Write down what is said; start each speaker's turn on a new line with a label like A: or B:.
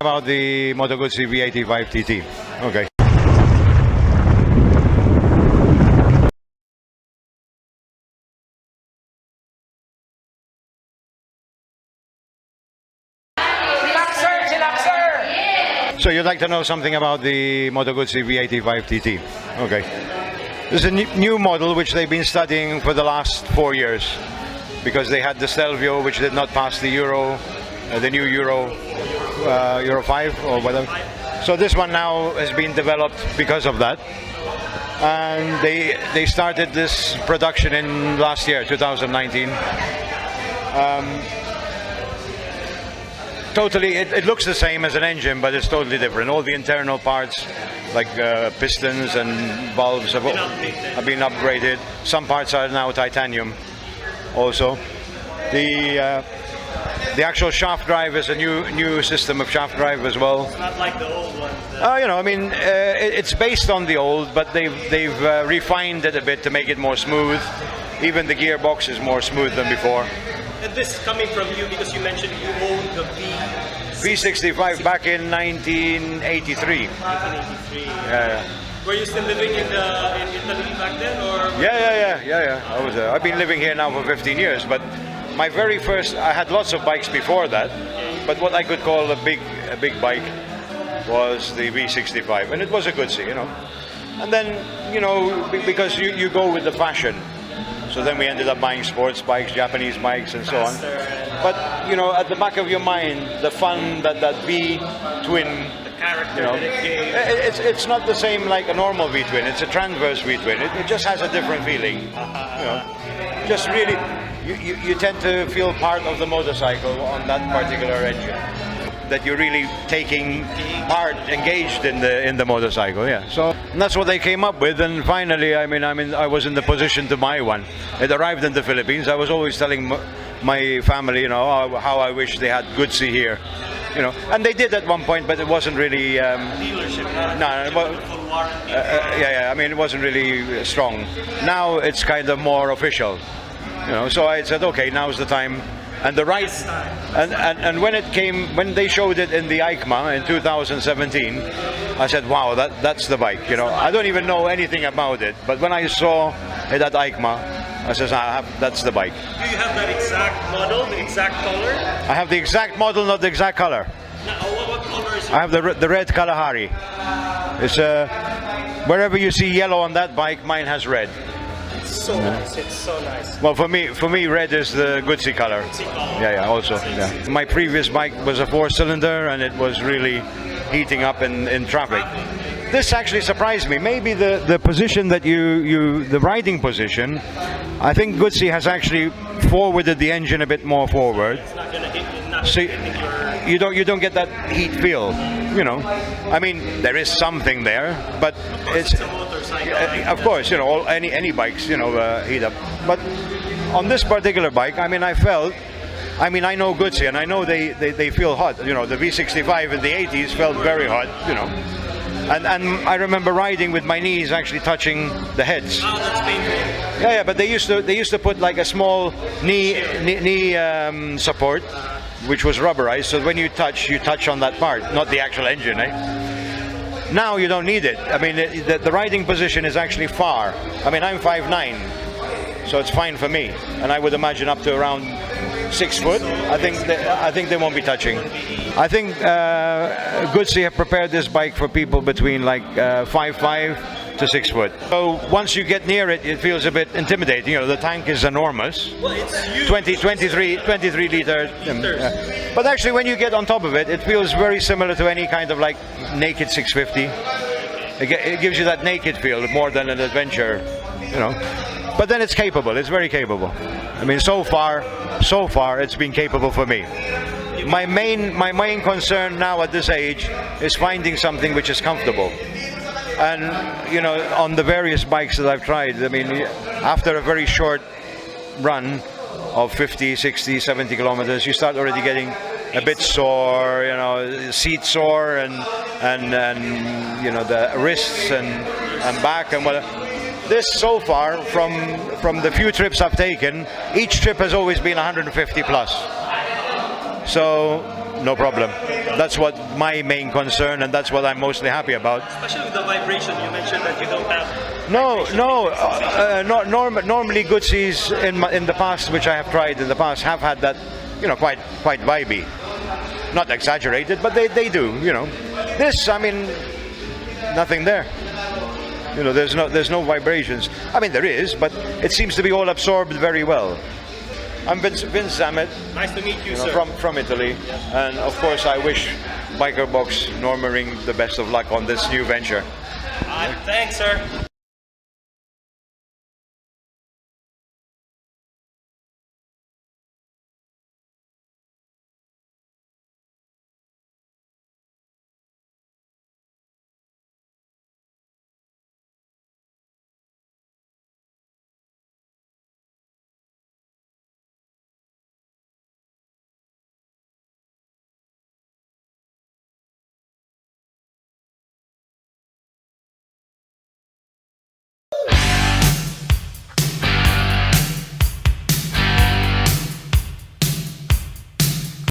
A: About the MOTO GUZZI V85TT. Okay. So you'd like to know something about the MOTO GUZZI V85TT. Okay. This is a new model which they've been studying for the last 4 years, because they had the Stelvio, which did not pass the Euro, the new Euro 5 or whatever. So this one now has been developed because of that, and they started this production in last year, 2019. Totally, it looks the same as an engine, but it's totally different. All the internal parts, like pistons and valves, have been upgraded. Some parts are now titanium also. The actual shaft drive is a new system of shaft drive as well.
B: It's not like the old ones.
A: You know, I mean, it's based on the old, but they've refined it a bit to make it more smooth. Even the gearbox is more smooth than before.
B: And this is coming from you because you mentioned you owned the
A: V65 back in 1983.
B: 1983.
A: Yeah.
B: Were you still living in Italy back then, or?
A: Yeah. I've been living here now for 15 years, but my very first, I had lots of bikes before that, but what I could call a big bike was the V65, and it was a Guzzi, you know. And then, you know, because you go with the fashion. So then we ended up buying sports bikes, Japanese bikes, and so on. But you know, at the back of your mind, the fun that V-twin,
B: The character,
A: you know,
B: that it gave.
A: it's not the same like a normal V-twin. It's a transverse V-twin. It just has a different feeling. You know, just really, you tend to feel part of the motorcycle on that particular engine. That you're really taking part, engaged in the motorcycle, yeah. So and that's what they came up with, and finally, I was in the position to buy one. It arrived in the Philippines. I was always telling my family, you know, how I wish they had Guzzi here, you know. And they did at one point, but it wasn't really.
B: Dealership. Full warranty.
A: I mean, it wasn't really strong. Now it's kind of more official, you know. So I said, okay, now's the time. And the right, and when they showed it in the EICMA in 2017, I said, wow, that's the bike. You know, I don't even know anything about it, but when I saw it at EICMA, I said, that's the bike.
B: Do you have that exact model, the exact color?
A: I have the exact model, not the exact color.
B: No, what color is it?
A: I have the red Kalahari. It's wherever you see yellow on that bike, mine has red.
B: So nice, it's so nice.
A: Well, for me, red is the Guzzi color. Yeah, also. Yeah. My previous bike was a 4-cylinder, and it was really heating up in traffic. This actually surprised me. Maybe the position that the riding position, I think Guzzi has actually forwarded the engine a bit more forward.
B: It's not gonna hit,
A: So you don't get that heat feel, you know. I mean, there is something there, but it's
B: a motorcycle.
A: of course, you know, any bikes, you know, heat up. But on this particular bike, I mean, I know Guzzi, and I know they feel hot. You know, the V65 in the 80s felt very hot, you know. And I remember riding with my knees actually touching the heads.
B: Oh, that's painful.
A: Yeah, but they used to put like a small knee support, which was rubberized, so when you touch on that part, not the actual engine, eh? Now you don't need it. I mean, the riding position is actually far. I mean, I'm 5'9", so it's fine for me, and I would imagine up to around 6 foot. I think they won't be touching. I think Guzzi have prepared this bike for people between like 5'5" to 6 foot. So once you get near it, it feels a bit intimidating. You know, the tank is enormous.
B: Well, it's huge.
A: 23 liters. But actually, when you get on top of it, it feels very similar to any kind of like naked 650. It gives you that naked feel more than an adventure, you know. But then it's capable. It's very capable. I mean, so far, it's been capable for me. My main concern now at this age is finding something which is comfortable. And you know, on the various bikes that I've tried, I mean, after a very short run of 50, 60, 70 kilometers, you start already getting a bit sore, you know, seat sore, and you know, the wrists and back and whatever. This so far, from the few trips I've taken, each trip has always been 150 plus. So no problem. That's what my main concern, and that's what I'm mostly happy about.
B: Especially with the vibration, you mentioned that you don't have.
A: Normally Guzzis in the past, which I have tried in the past, have had that, quite vibey. Not exaggerated, but they do, This, I mean, nothing there. There's no vibrations. I mean, there is, but it seems to be all absorbed very well. I'm Vince Zamet.
B: Nice to meet you, sir.
A: From Italy, and of course I wish Bikerbox Norminring the best of luck on this new venture.
B: Thanks, sir.